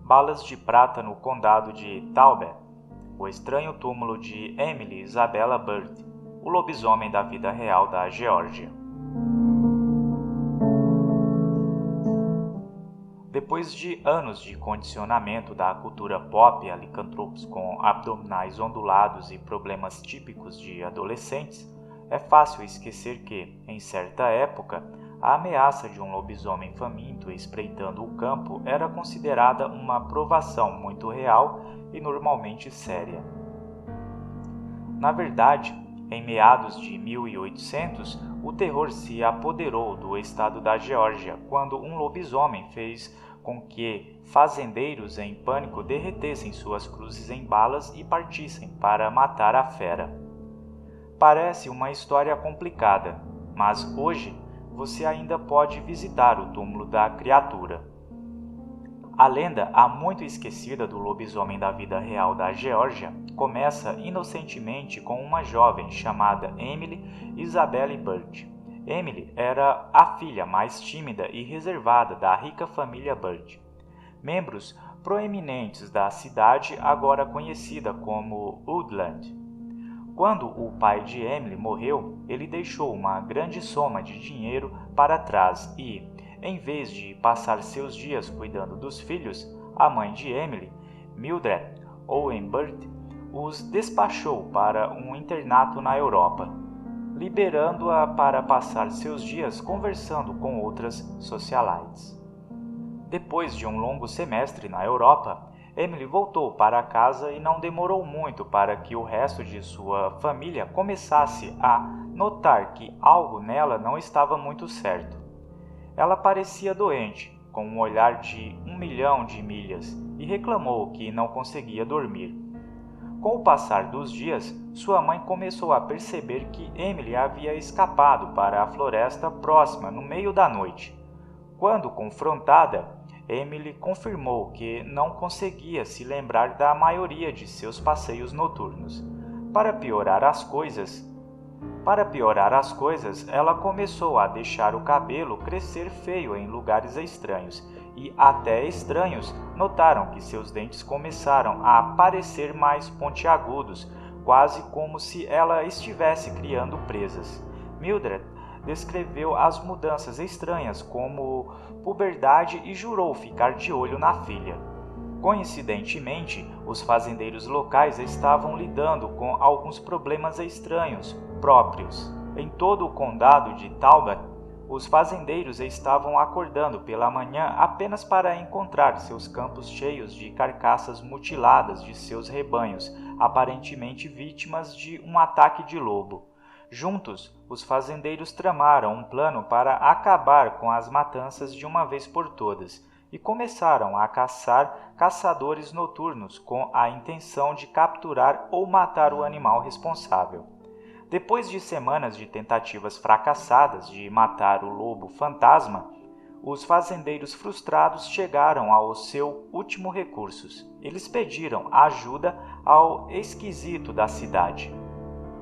Balas de prata no condado de Talbot. O estranho túmulo de Emily Isabella Bird, o lobisomem da vida real da Geórgia. Depois de anos de condicionamento da cultura pop a licantropos com abdominais ondulados e problemas típicos de adolescentes, é fácil esquecer que, em certa época, a ameaça de um lobisomem faminto espreitando o campo era considerada uma provação muito real e normalmente séria. Na verdade, em meados de 1800, o terror se apoderou do estado da Geórgia quando um lobisomem fez com que fazendeiros em pânico derretessem suas cruzes em balas e partissem para matar a fera. Parece uma história complicada, mas hoje você ainda pode visitar o túmulo da criatura. A lenda há muito esquecida do lobisomem da vida real da Geórgia começa inocentemente com uma jovem chamada Emily Isabella Bird. Emily era a filha mais tímida e reservada da rica família Bird, membros proeminentes da cidade agora conhecida como Woodland. Quando o pai de Emily morreu, ele deixou uma grande soma de dinheiro para trás e, em vez de passar seus dias cuidando dos filhos, a mãe de Emily, Mildred Owen Bird, os despachou para um internato na Europa, liberando-a para passar seus dias conversando com outras socialites. Depois de um longo semestre na Europa, Emily voltou para casa e não demorou muito para que o resto de sua família começasse a notar que algo nela não estava muito certo. Ela parecia doente, com um olhar de 1.000.000 de milhas, e reclamou que não conseguia dormir. Com o passar dos dias, sua mãe começou a perceber que Emily havia escapado para a floresta próxima no meio da noite. Quando confrontada, Emily confirmou que não conseguia se lembrar da maioria de seus passeios noturnos. Para piorar as coisas, ela começou a deixar o cabelo crescer feio em lugares estranhos, e até estranhos notaram que seus dentes começaram a parecer mais pontiagudos, quase como se ela estivesse criando presas. Mildred descreveu as mudanças estranhas como puberdade e jurou ficar de olho na filha. Coincidentemente, os fazendeiros locais estavam lidando com alguns problemas estranhos próprios. Em todo o condado de Talbot, os fazendeiros estavam acordando pela manhã apenas para encontrar seus campos cheios de carcaças mutiladas de seus rebanhos, aparentemente vítimas de um ataque de lobo. Juntos, os fazendeiros tramaram um plano para acabar com as matanças de uma vez por todas e começaram a caçar caçadores noturnos com a intenção de capturar ou matar o animal responsável. Depois de semanas de tentativas fracassadas de matar o lobo fantasma, os fazendeiros frustrados chegaram ao seu último recurso. Eles pediram ajuda ao esquisito da cidade.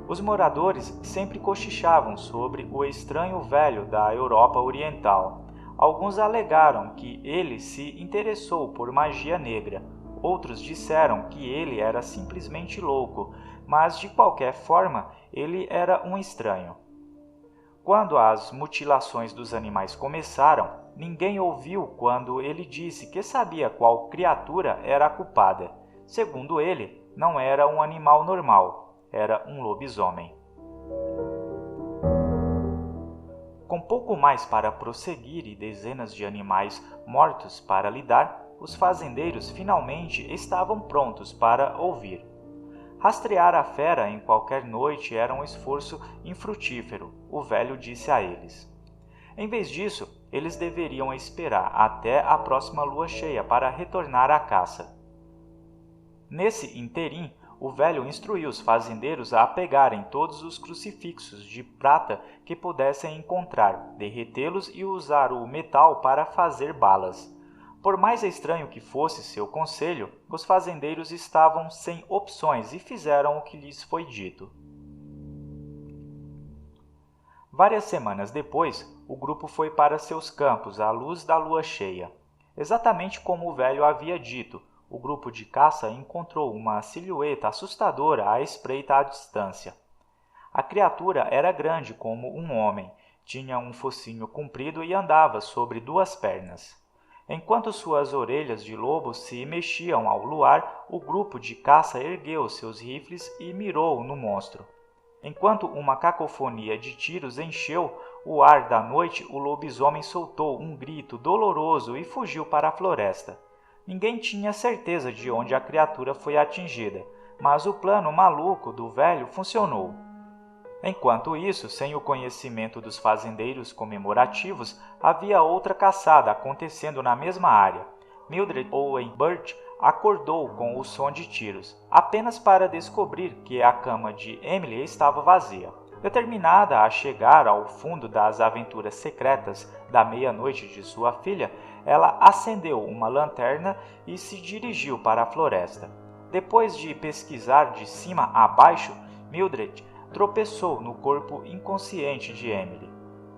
Os moradores sempre cochichavam sobre o estranho velho da Europa Oriental. Alguns alegaram que ele se interessou por magia negra. Outros disseram que ele era simplesmente louco, mas de qualquer forma ele era um estranho. Quando as mutilações dos animais começaram, ninguém ouviu quando ele disse que sabia qual criatura era a culpada. Segundo ele, não era um animal normal, era um lobisomem. Com pouco mais para prosseguir e dezenas de animais mortos para lidar, os fazendeiros finalmente estavam prontos para ouvir. Rastrear a fera em qualquer noite era um esforço infrutífero, o velho disse a eles. Em vez disso, eles deveriam esperar até a próxima lua cheia para retornar à caça. Nesse interim, o velho instruiu os fazendeiros a pegarem todos os crucifixos de prata que pudessem encontrar, derretê-los e usar o metal para fazer balas. Por mais estranho que fosse seu conselho, os fazendeiros estavam sem opções e fizeram o que lhes foi dito. Várias semanas depois, o grupo foi para seus campos à luz da lua cheia. Exatamente como o velho havia dito, o grupo de caça encontrou uma silhueta assustadora à espreita à distância. A criatura era grande como um homem, tinha um focinho comprido e andava sobre duas pernas. Enquanto suas orelhas de lobo se mexiam ao luar, o grupo de caça ergueu seus rifles e mirou no monstro. Enquanto uma cacofonia de tiros encheu o ar da noite, o lobisomem soltou um grito doloroso e fugiu para a floresta. Ninguém tinha certeza de onde a criatura foi atingida, mas o plano maluco do velho funcionou. Enquanto isso, sem o conhecimento dos fazendeiros comemorativos, havia outra caçada acontecendo na mesma área. Mildred Owen Burt acordou com o som de tiros, apenas para descobrir que a cama de Emily estava vazia. Determinada a chegar ao fundo das aventuras secretas da meia-noite de sua filha, ela acendeu uma lanterna e se dirigiu para a floresta. Depois de pesquisar de cima a baixo, Mildred tropeçou no corpo inconsciente de Emily.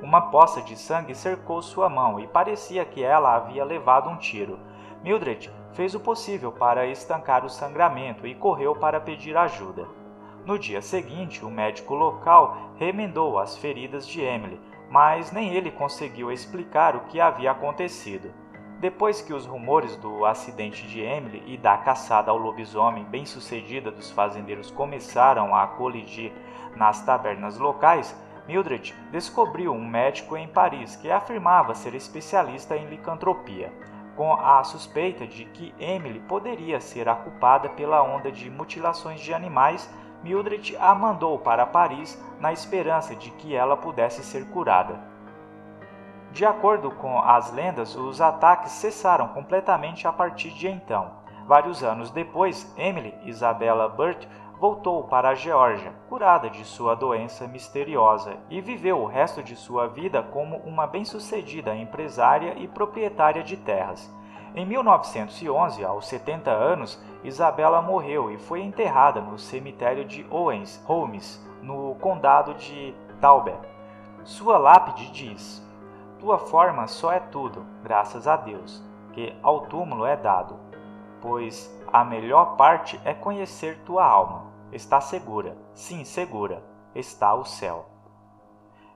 Uma poça de sangue cercou sua mão e parecia que ela havia levado um tiro. Mildred fez o possível para estancar o sangramento e correu para pedir ajuda. No dia seguinte, o médico local remendou as feridas de Emily, mas nem ele conseguiu explicar o que havia acontecido. Depois que os rumores do acidente de Emily e da caçada ao lobisomem bem-sucedida dos fazendeiros começaram a colidir nas tabernas locais, Mildred descobriu um médico em Paris que afirmava ser especialista em licantropia, com a suspeita de que Emily poderia ser a culpada pela onda de mutilações de animais. Mildred a mandou para Paris na esperança de que ela pudesse ser curada. De acordo com as lendas, os ataques cessaram completamente a partir de então. Vários anos depois, Emily Isabella Burt voltou para a Geórgia, curada de sua doença misteriosa, e viveu o resto de sua vida como uma bem-sucedida empresária e proprietária de terras. Em 1911, aos 70 anos, Isabella morreu e foi enterrada no cemitério de Owens, Holmes, no condado de Tauber. Sua lápide diz: "Tua forma só é tudo, graças a Deus, que ao túmulo é dado, pois a melhor parte é conhecer tua alma. Está segura, sim, segura, está o céu."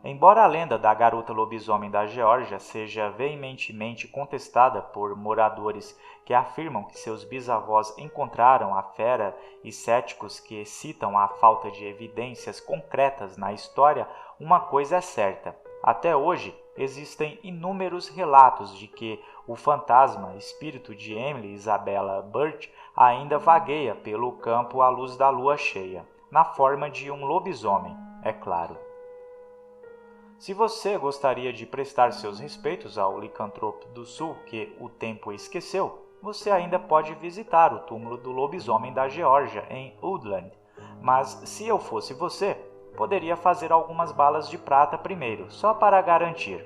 Embora a lenda da garota lobisomem da Geórgia seja veementemente contestada por moradores que afirmam que seus bisavós encontraram a fera e céticos que citam a falta de evidências concretas na história, uma coisa é certa: até hoje existem inúmeros relatos de que o fantasma espírito de Emily Isabella Burt ainda vagueia pelo campo à luz da lua cheia, na forma de um lobisomem, é claro. Se você gostaria de prestar seus respeitos ao licantropo do sul que o tempo esqueceu, você ainda pode visitar o túmulo do lobisomem da Geórgia em Woodland. Mas se eu fosse você, poderia fazer algumas balas de prata primeiro, só para garantir.